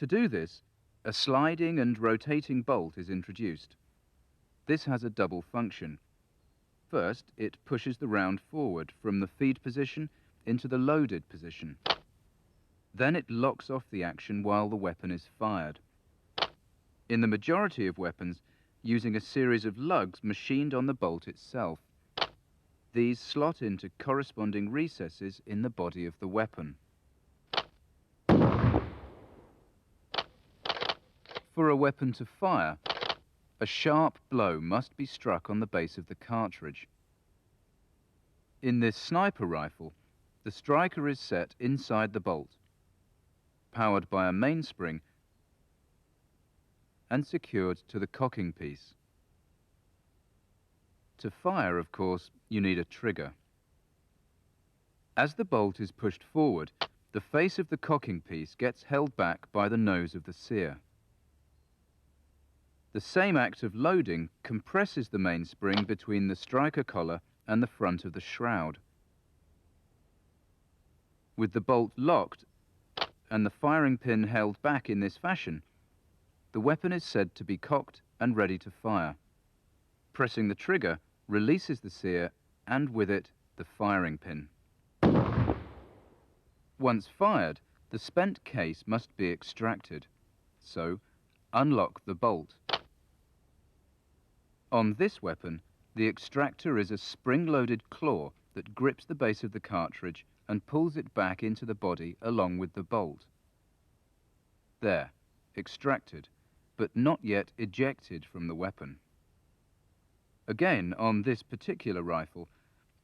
To do this, a sliding and rotating bolt is introduced. This has a double function. First, it pushes the round forward from the feed position into the loaded position. Then it locks off the action while the weapon is fired. In the majority of weapons, using a series of lugs machined on the bolt itself. These slot into corresponding recesses in the body of the weapon. For a weapon to fire, a sharp blow must be struck on the base of the cartridge. In this sniper rifle, the striker is set inside the bolt, powered by a mainspring and secured to the cocking piece. To fire, of course, you need a trigger. As the bolt is pushed forward, the face of the cocking piece gets held back by the nose of the sear. The same act of loading compresses the mainspring between the striker collar and the front of the shroud. With the bolt locked and the firing pin held back in this fashion, the weapon is said to be cocked and ready to fire. Pressing the trigger releases the sear and with it the firing pin. Once fired, the spent case must be extracted. So, unlock the bolt. On this weapon, the extractor is a spring-loaded claw that grips the base of the cartridge and pulls it back into the body along with the bolt. There, extracted, but not yet ejected from the weapon. Again, on this particular rifle,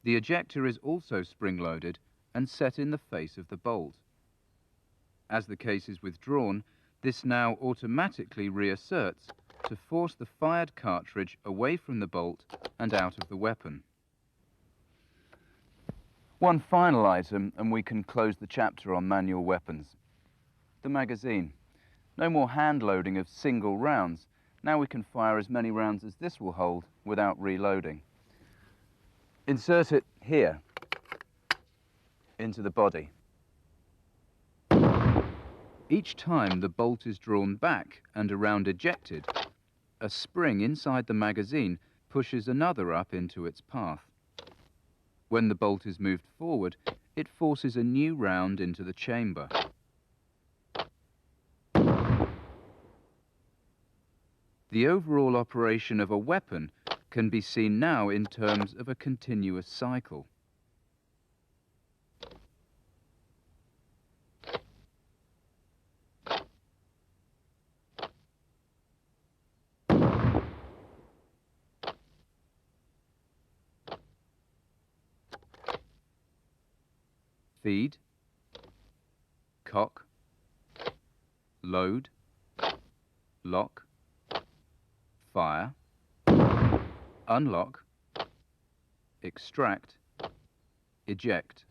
the ejector is also spring-loaded and set in the face of the bolt. As the case is withdrawn, this now automatically reasserts to force the fired cartridge away from the bolt and out of the weapon. One final item, and we can close the chapter on manual weapons. The magazine. No more hand loading of single rounds. Now we can fire as many rounds as this will hold without reloading. Insert it here, into the body. Each time the bolt is drawn back and a round ejected, a spring inside the magazine pushes another up into its path. When the bolt is moved forward, it forces a new round into the chamber. The overall operation of a weapon can be seen now in terms of a continuous cycle. Feed, cock, load, lock, fire, unlock, extract, eject.